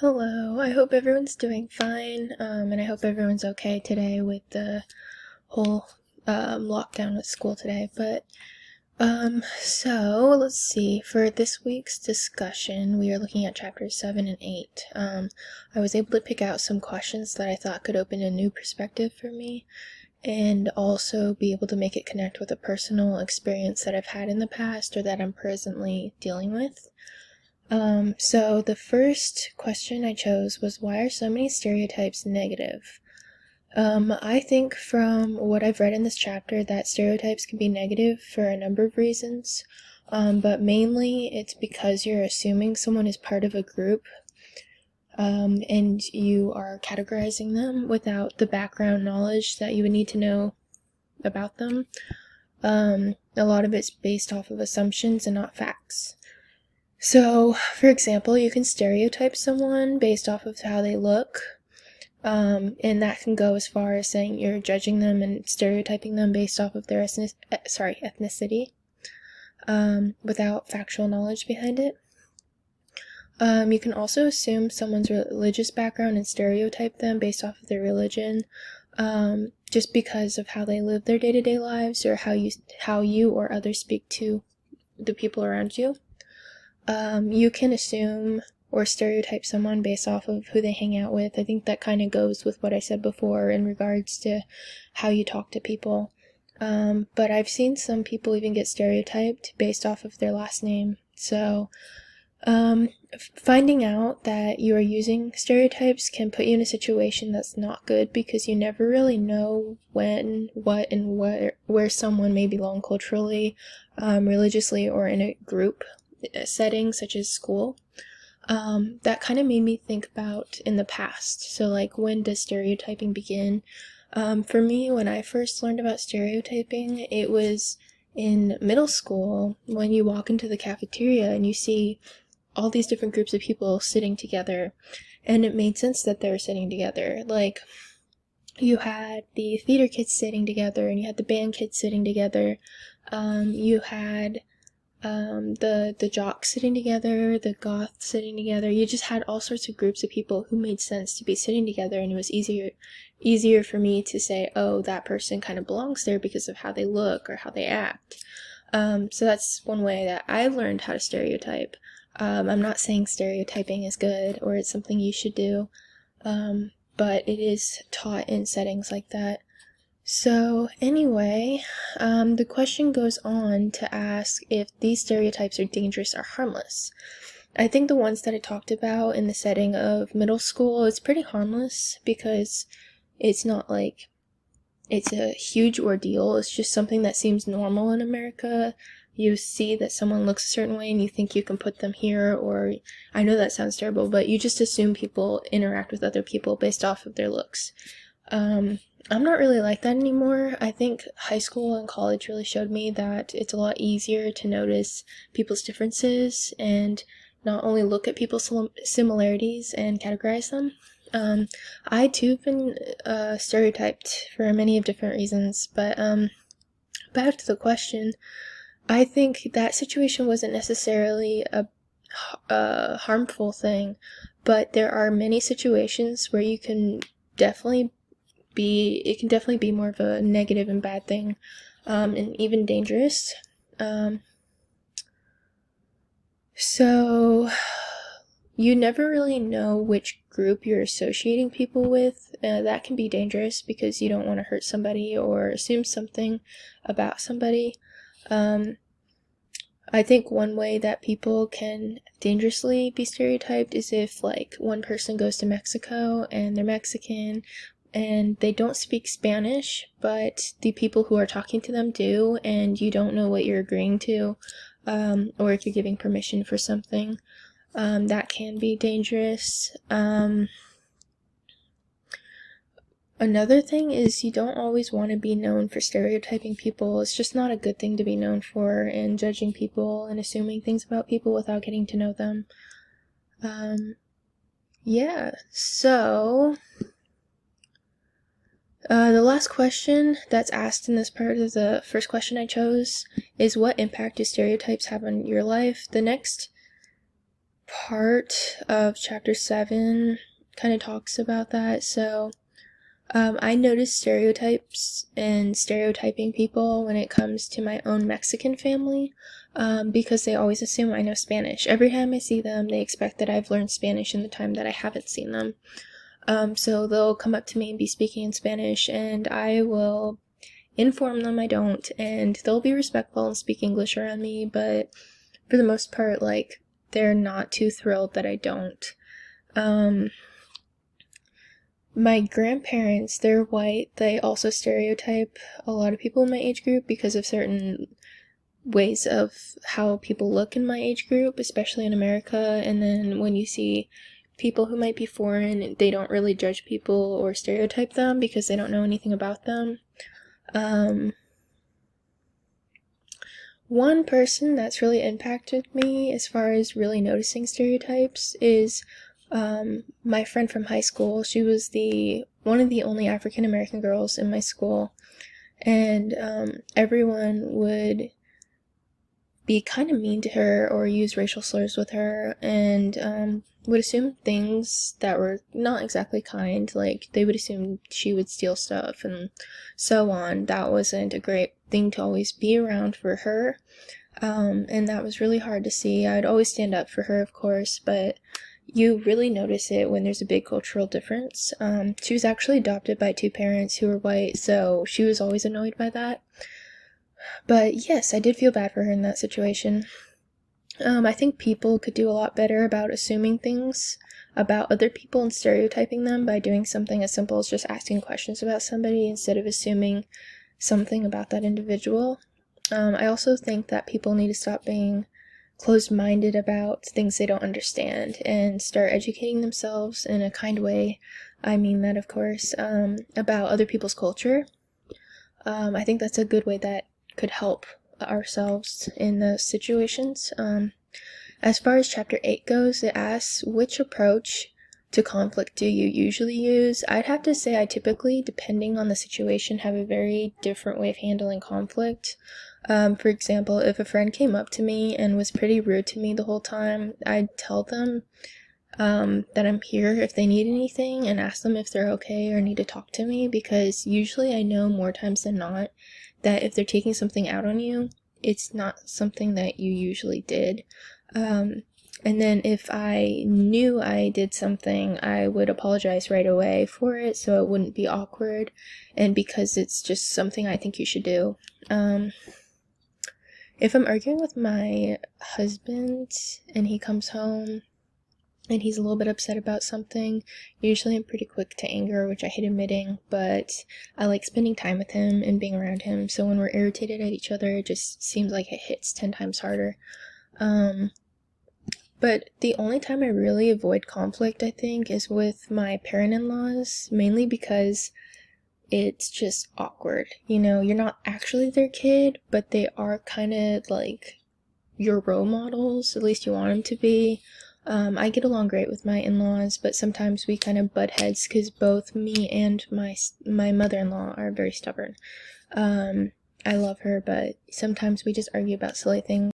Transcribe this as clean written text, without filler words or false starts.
Hello, I hope everyone's doing fine, and I hope everyone's okay today with the whole lockdown with school today. So let's see. For this week's discussion, we are looking at chapters 7 and 8. I was able to pick out some questions that I thought could open a new perspective for me, and also be able to make it connect with a personal experience that I've had in the past or that I'm presently dealing with. So the first question I chose was, why are so many stereotypes negative? I think from what I've read in this chapter that stereotypes can be negative for a number of reasons, but mainly it's because you're assuming someone is part of a group, and you are categorizing them without the background knowledge that you would need to know about them. A lot of it's based off of assumptions and not facts. So, for example, you can stereotype someone based off of how they look, and that can go as far as saying you're judging them and stereotyping them based off of their ethnicity, without factual knowledge behind it. You can also assume someone's religious background and stereotype them based off of their religion, just because of how they live their day-to-day lives or how you or others speak to the people around you. You can assume or stereotype someone based off of who they hang out with. I think that kind of goes with what I said before in regards to how you talk to people. But I've seen some people even get stereotyped based off of their last name. So, finding out that you are using stereotypes can put you in a situation that's not good because you never really know when, what, and where someone may belong culturally, religiously, or in a group setting such as school. That kind of made me think about in the past. So, like, when does stereotyping begin? For me, when I first learned about stereotyping, it was in middle school when you walk into the cafeteria and you see all these different groups of people sitting together, and it made sense that they were sitting together. Like, you had the theater kids sitting together, and you had the band kids sitting together. You had the jocks sitting together, the goths sitting together. You just had all sorts of groups of people who made sense to be sitting together, and it was easier for me to say, oh, that person kind of belongs there because of how they look or how they act. So that's one way that I've learned how to stereotype. I'm not saying stereotyping is good or it's something you should do, but it is taught in settings like that. So anyway, the question goes on to ask if these stereotypes are dangerous or harmless. I think the ones that I talked about in the setting of middle school, it's pretty harmless because it's not like it's a huge ordeal. It's just something that seems normal in America. You see that someone looks a certain way and you think you can put them here, or I know that sounds terrible, but you just assume people interact with other people based off of their looks. I'm not really like that anymore. I think high school and college really showed me that it's a lot easier to notice people's differences and not only look at people's similarities and categorize them. I too have been stereotyped for many of different reasons, but back to the question, I think that situation wasn't necessarily a harmful thing, but there are many situations where it can definitely be more of a negative and bad thing, and even dangerous. So you never really know which group you're associating people with. That can be dangerous because you don't want to hurt somebody or assume something about somebody. I think one way that people can dangerously be stereotyped is if, like, one person goes to Mexico and they're Mexican and they don't speak Spanish, but the people who are talking to them do, and you don't know what you're agreeing to, or if you're giving permission for something. That can be dangerous. Another thing is you don't always want to be known for stereotyping people. It's just not a good thing to be known for, and judging people and assuming things about people without getting to know them. Yeah, so the last question that's asked in this part of the first question I chose is, what impact do stereotypes have on your life? The next part of chapter 7 kind of talks about that. So I notice stereotypes and stereotyping people when it comes to my own Mexican family, because they always assume I know Spanish. Every time I see them, they expect that I've learned Spanish in the time that I haven't seen them. So they'll come up to me and be speaking in Spanish, and I will inform them I don't, and they'll be respectful and speak English around me, but for the most part, like, they're not too thrilled that I don't. My grandparents, they're white. They also stereotype a lot of people in my age group because of certain ways of how people look in my age group, especially in America. And then when you see people who might be foreign, they don't really judge people or stereotype them because they don't know anything about them. One person that's really impacted me as far as really noticing stereotypes is my friend from high school. She was one of the only African American girls in my school, and everyone would be kind of mean to her or use racial slurs with her, and would assume things that were not exactly kind. Like, they would assume she would steal stuff and so on. That wasn't a great thing to always be around for her, and that was really hard to see. I'd always stand up for her, of course, but you really notice it when there's a big cultural difference. She was actually adopted by 2 parents who were white, so she was always annoyed by that. But yes, I did feel bad for her in that situation. I think people could do a lot better about assuming things about other people and stereotyping them by doing something as simple as just asking questions about somebody instead of assuming something about that individual. I also think that people need to stop being closed-minded about things they don't understand and start educating themselves in a kind way. I mean that, of course, about other people's culture. I think that's a good way that could help ourselves in those situations. As far as chapter 8 goes, it asks, which approach to conflict do you usually use? I'd have to say I typically, depending on the situation, have a very different way of handling conflict. For example, if a friend came up to me and was pretty rude to me the whole time, I'd tell them that I'm here if they need anything and ask them if they're okay or need to talk to me, because usually I know more times than not that if they're taking something out on you, it's not something that you usually did. And then if I knew I did something, I would apologize right away for it so it wouldn't be awkward, and because it's just something I think you should do. If I'm arguing with my husband and he comes home and he's a little bit upset about something, usually I'm pretty quick to anger, which I hate admitting, but I like spending time with him and being around him, so when we're irritated at each other, it just seems like it hits 10 times harder. But the only time I really avoid conflict, I think, is with my parent-in-laws, mainly because it's just awkward. You know, you're not actually their kid, but they are kind of like your role models, at least you want them to be. I get along great with my in-laws, but sometimes we kind of butt heads because both me and my mother-in-law are very stubborn. I love her, but sometimes we just argue about silly things.